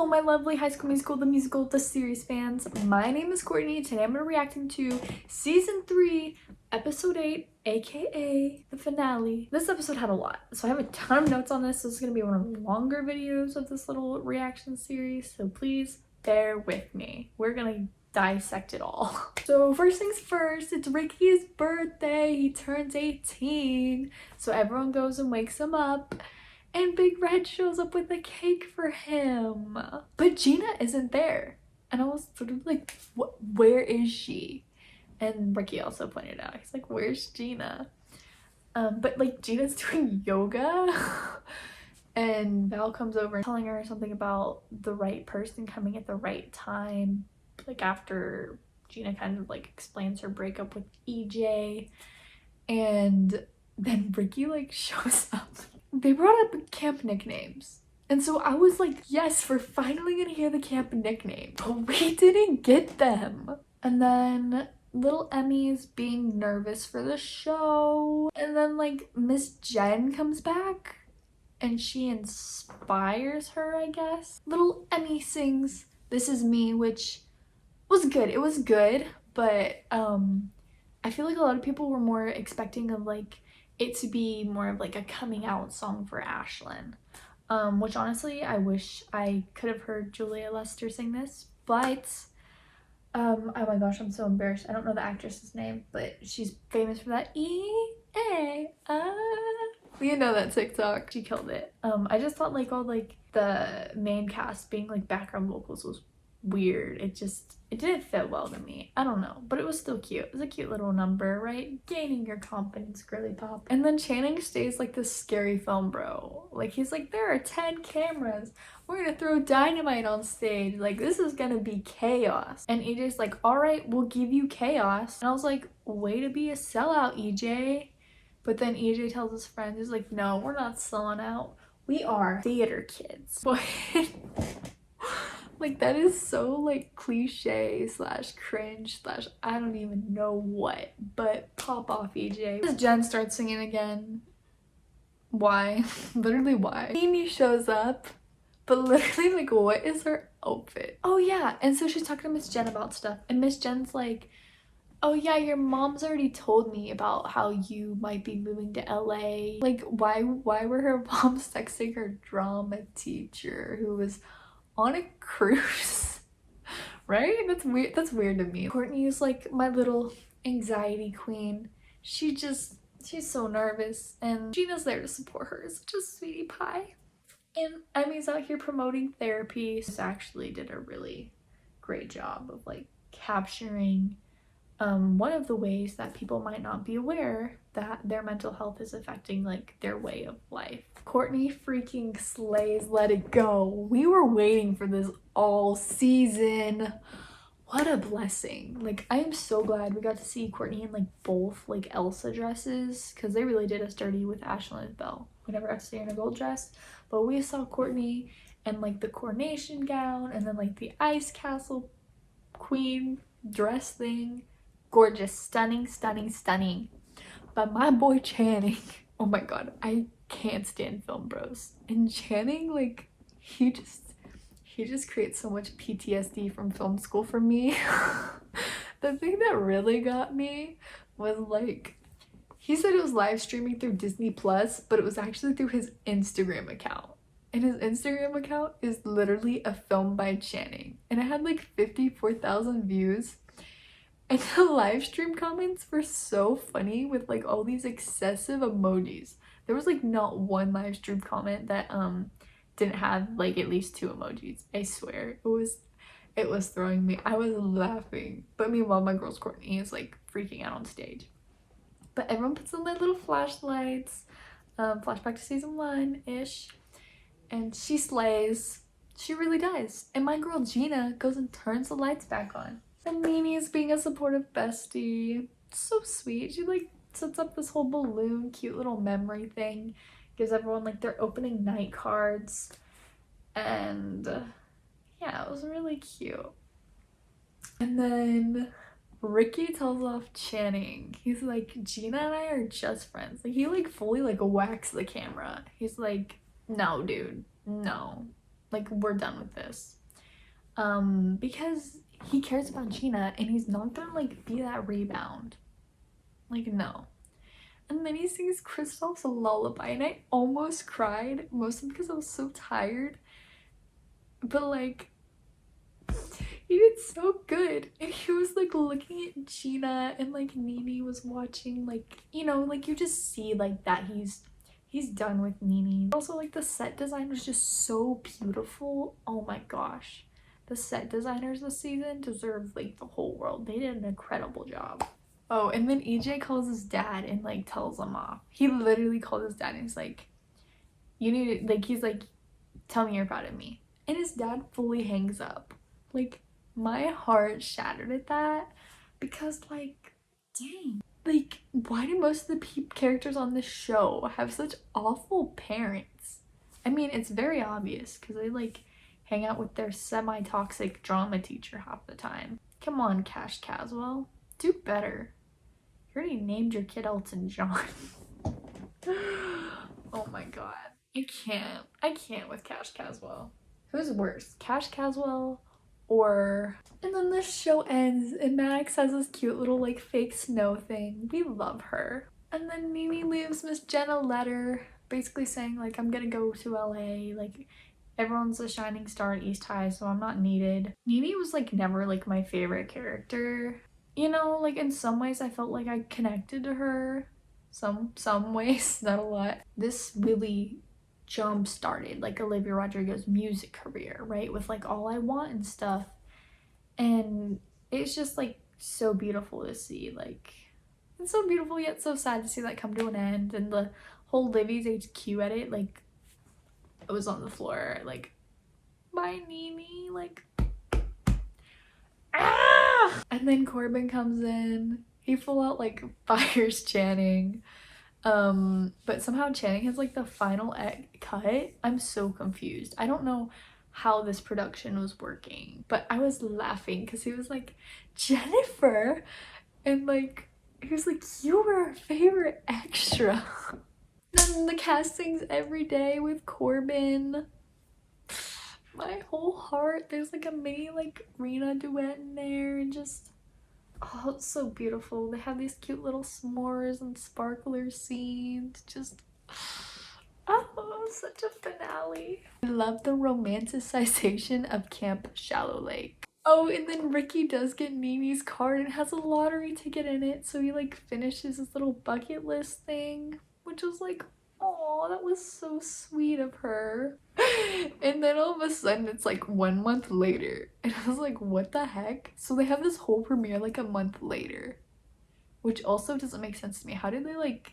my lovely High School Musical, the musical, the series fans. My name is Courtney. Today I'm going to be reacting to Season 3, Episode 8, aka the finale. This episode had a lot, so I have a ton of notes on this. This is going to be one of the longer videos of this little reaction series, so please bear with me. We're going to dissect it all. So first things first, it's Ricky's birthday. He turns 18, so everyone goes and wakes him up. And Big Red shows up with a cake for him. But Gina isn't there. And I was sort of like, where is she? And Ricky also pointed out, he's like, where's Gina? But like Gina's doing yoga. And Val comes over telling her something about the right person coming at the right time. Like after Gina kind of like explains her breakup with EJ. And then Ricky like shows up. They brought up camp nicknames. And so I was like, yes, we're finally gonna hear the camp nickname. But we didn't get them. And then little Emmy's being nervous for the show. And then like Miss Jen comes back and she inspires her, I guess. Little Emmy sings This Is Me, which was good. It was good, but I feel like a lot of people were more expecting of like it to be more of like a coming out song for Ashlyn, which honestly I wish I could have heard Julia Lester sing this, but oh my gosh, I'm so embarrassed. I don't know the actress's name, but she's famous for that you know that TikTok. She killed it. I just thought like all like the main cast being like background vocals was weird. It didn't fit well to me. I don't know, but it was still cute. It was a cute little number, right? Gaining your confidence, girly pop. And then Channing stays like this scary film bro. Like he's like, there are 10 cameras. We're gonna throw dynamite on stage. Like this is gonna be chaos. And EJ's like, all right, we'll give you chaos. And I was like, way to be a sellout, EJ. But then EJ tells his friends, he's like, no, we're not selling out. We are theater kids. Like that is so like cliche slash cringe slash I don't even know what, but pop off EJ. As Jen starts singing again. Why? Literally why? Amy shows up, but literally like what is her outfit? Oh yeah, and so she's talking to Miss Jen about stuff and Miss Jen's like, oh yeah, your mom's already told me about how you might be moving to LA. Like why were her moms texting her drama teacher who was on a cruise? Right? That's weird to me. Courtney is like my little anxiety queen. She's so nervous and Gina's there to support her. Such a sweetie pie. And Emmy's out here promoting therapy. She actually did a really great job of like capturing one of the ways that people might not be aware that their mental health is affecting like their way of life. Courtney freaking slays Let It Go. We were waiting for this all season. What a blessing. Like I am so glad we got to see Courtney in like both like Elsa dresses because they really did us dirty with Ashlyn and Belle. We never got to see her in a gold dress, but we saw Courtney in like the coronation gown and then like the ice castle queen dress thing. Gorgeous, stunning, stunning, stunning. But my boy Channing, oh my god, I can't stand film bros. And Channing, like, he just creates so much PTSD from film school for me. The thing that really got me was like, he said it was live streaming through Disney Plus, but it was actually through his Instagram account. And his Instagram account is literally a film by Channing. And it had like 54,000 views. And the live stream comments were so funny with like all these excessive emojis. There was like not one live stream comment that didn't have like at least 2 emojis. I swear. It was throwing me. I was laughing. But meanwhile my girl's Courtney is like freaking out on stage. But everyone puts on their little flashlights. Flashback to season 1-ish. And she slays. She really does. And my girl Gina goes and turns the lights back on. And Mimi's being a supportive bestie. So sweet. She like sets up this whole balloon cute little memory thing. Gives everyone like their opening night cards. And yeah, it was really cute. And then Ricky tells off Channing. He's like, Gina and I are just friends. Like he like fully like whacks the camera. He's like, no dude, no. Like we're done with this. Because he cares about Gina and he's not gonna like be that rebound. Like, no. And then he sings Kristoff's lullaby and I almost cried, mostly because I was so tired. But like, he did so good. And he was like looking at Gina and like Nene was watching, like, you know, like you just see like that he's done with Nene. Also, like, the set design was just so beautiful. Oh my gosh. The set designers this season deserve like the whole world. They did an incredible job. Oh, and then EJ calls his dad and like tells him off. He literally called his dad and he's like, you need to, like, he's like, tell me you're proud of me. And his dad fully hangs up. Like, my heart shattered at that because, like, dang. Like, why do most of the characters on this show have such awful parents? I mean, it's very obvious because they, like, hang out with their semi-toxic drama teacher half the time. Come on, Cash Caswell. Do better. You already named your kid Elton John. Oh my god. I can't with Cash Caswell. Who's worse, Cash Caswell or... And then this show ends and Maddox has this cute little like fake snow thing. We love her. And then Nene leaves Miss Jen a letter basically saying like, I'm gonna go to LA, like everyone's a shining star at East High, so I'm not needed. Nene was like never like my favorite character. You know, like in some ways I felt like I connected to her. Some ways, not a lot. This really jump started like Olivia Rodrigo's music career, right? With like All I Want and stuff. And it's just like so beautiful to see. Like, it's so beautiful yet so sad to see that come to an end. And the whole Livy's HQ edit, like, I was on the floor, like, bye Nene, like, ah! And then Corbin comes in. He full out like fires Channing. But somehow Channing has like the final cut. I'm so confused. I don't know how this production was working, but I was laughing because he was like, Jennifer, and like he was like, you were our favorite extra. Then the castings every day with Corbin. My whole heart. There's like a mini like Rena duet in there and just, oh, it's so beautiful. They have these cute little s'mores and sparkler scenes. Just, oh, such a finale. I love the romanticization of Camp Shallow Lake. Oh, and then Ricky does get Nene's card and has a lottery ticket in it. So he like finishes his little bucket list thing, which was like, oh, that was so sweet of her. And then all of a sudden it's like 1 month later and I was like, what the heck? So they have this whole premiere like a month later, which also doesn't make sense to me. How did they like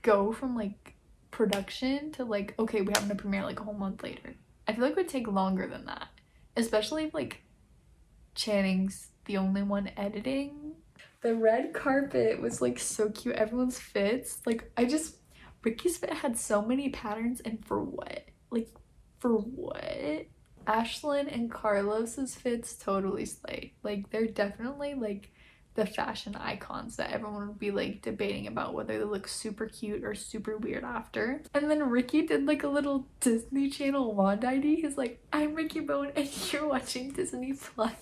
go from like production to like, okay, we're having a premiere like a whole month later? I feel like it would take longer than that, especially if like Channing's the only one editing. The red carpet was like so cute. Everyone's fits, like, Ricky's fit had so many patterns, and for what? Like, for what? Ashlyn and Carlos's fits totally slayed. Like, they're definitely like the fashion icons that everyone would be like debating about whether they look super cute or super weird after. And then Ricky did like a little Disney Channel wand ID. He's like, I'm Ricky Bone and you're watching Disney Plus.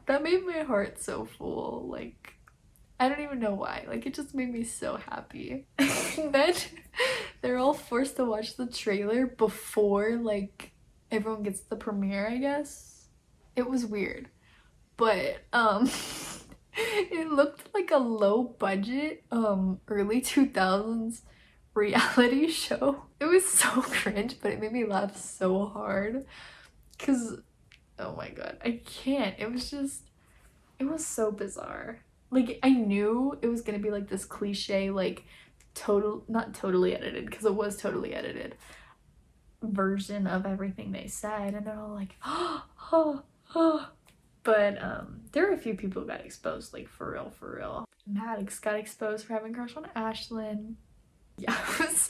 That made my heart so full. Like, I don't even know why. Like, it just made me so happy. And then they're all forced to watch the trailer before, like, everyone gets the premiere, I guess. It was weird. But, it looked like a low budget, early 2000s reality show. It was so cringe, but it made me laugh so hard. Cause, oh my god, I can't. It was so bizarre. Like, I knew it was gonna be like this cliche, like not totally edited, because it was totally edited version of everything they said, and they're all like, oh. But there were a few people who got exposed, like for real. Maddox got exposed for having a crush on Ashlyn. Yeah, it was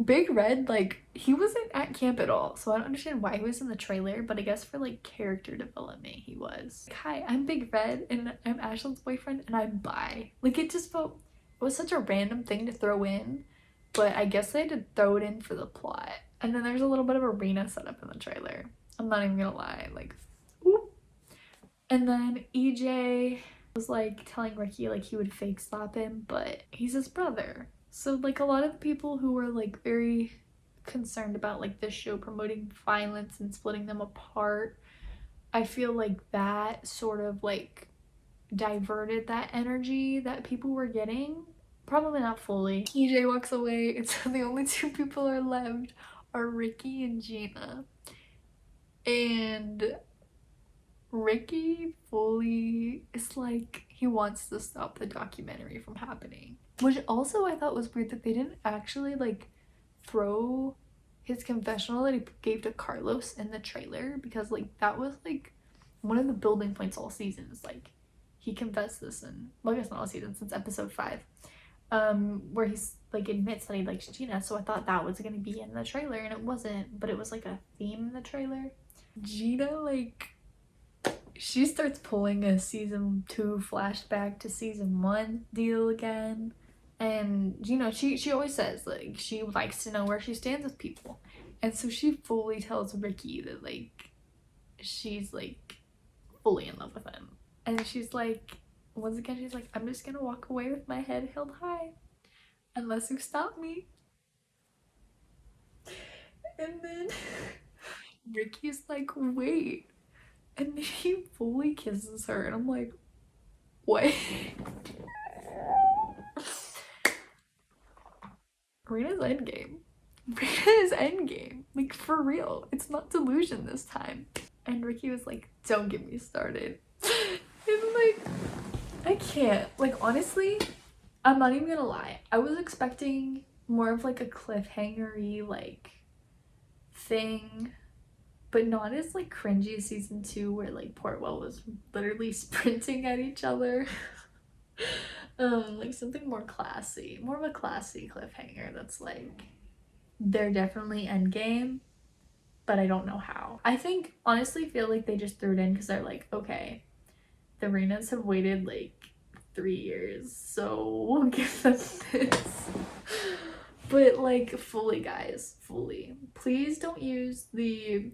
Big Red, like, he wasn't at camp at all, so I don't understand why he was in the trailer, but I guess for like character development he was. Like, hi, I'm Big Red and I'm Ashlyn's boyfriend and I'm bi. Like, it was such a random thing to throw in, but I guess they had to throw it in for the plot. And then there's a little bit of arena setup in the trailer. I'm not even gonna lie, like, oop. And then EJ was like telling Ricky like he would fake slap him, but he's his brother. So like a lot of the people who were like very concerned about like this show promoting violence and splitting them apart, I feel like that sort of like diverted that energy that people were getting. Probably not fully. EJ walks away, and so the only two people are left are Ricky and Gina. And Ricky fully is like, he wants to stop the documentary from happening. Which also I thought was weird that they didn't actually like throw his confessional that he gave to Carlos in the trailer, because like that was like one of the building points all season. Is like he confessed this in, well, I guess not all season, since episode 5. Where he's like admits that he likes Gina, so I thought that was gonna be in the trailer, and it wasn't, but it was like a theme in the trailer. Gina, like, she starts pulling a season 2 flashback to season 1 deal again. And Gina, she always says like she likes to know where she stands with people, and so she fully tells Ricky that like she's like fully in love with him. And she's like, once again, she's like, I'm just gonna walk away with my head held high unless you stop me. And then Ricky's like, wait. And then he fully kisses her, and I'm like, what? Rena's endgame. Rena's endgame. Like, for real. It's not delusion this time. And Ricky was like, don't get me started. And like, I can't. Like, honestly, I'm not even gonna lie. I was expecting more of like a cliffhanger-y like thing, but not as like cringy as season 2, where like Portwell was literally sprinting at each other. Like something more classy, more of a classy cliffhanger that's like they're definitely endgame, but I don't know how. I think honestly feel like they just threw it in because they're like, okay, the Renas have waited like 3 years, so we'll give them this. But like fully, guys, fully, please don't use the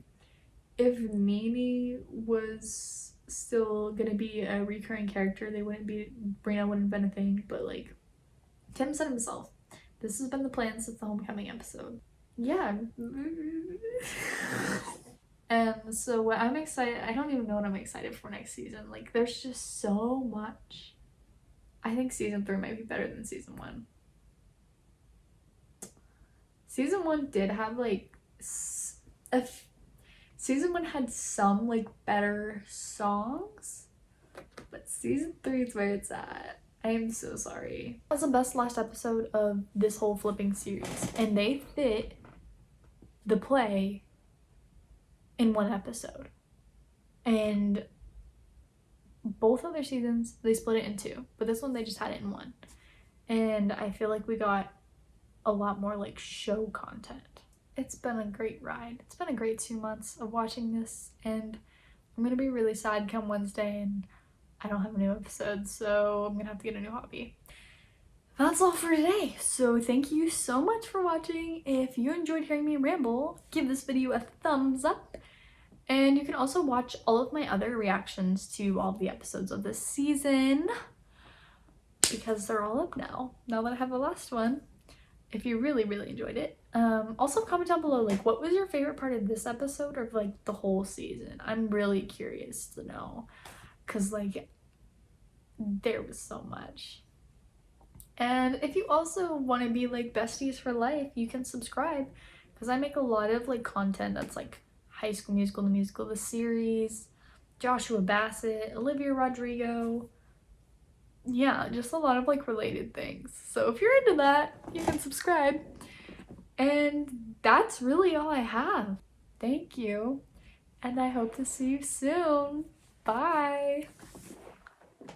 if Nene was still gonna be a recurring character, they wouldn't be, Brina wouldn't have been a thing. But like Tim said himself, this has been the plan since the homecoming episode. Yeah. And so what I'm excited, I don't even know what I'm excited for next season. Like there's just so much. I think season 3 might be better than season 1. Season 1 did have like season 1 had some like better songs, but season 3 is where it's at. I am so sorry. That was the best last episode of this whole flipping series, and they fit the play in one episode. And both other seasons they split it in 2, but this one they just had it in 1. And I feel like we got a lot more like show content. It's been a great ride. It's been a great 2 months of watching this, and I'm gonna be really sad come Wednesday and I don't have a new episode, so I'm gonna have to get a new hobby. That's all for today. So thank you so much for watching. If you enjoyed hearing me ramble, give this video a thumbs up. And you can also watch all of my other reactions to all of the episodes of this season, because they're all up now that I have the last one, if you really enjoyed it. Also comment down below, like, what was your favorite part of this episode, or like the whole season? I'm really curious to know, because like there was so much. And if you also want to be like besties for life, you can subscribe, because I make a lot of like content that's like High School Musical, the musical, the series, Joshua Bassett, Olivia Rodrigo. Yeah, just a lot of like related things. So if you're into that, you can subscribe. And that's really all I have. Thank you, and I hope to see you soon. Bye.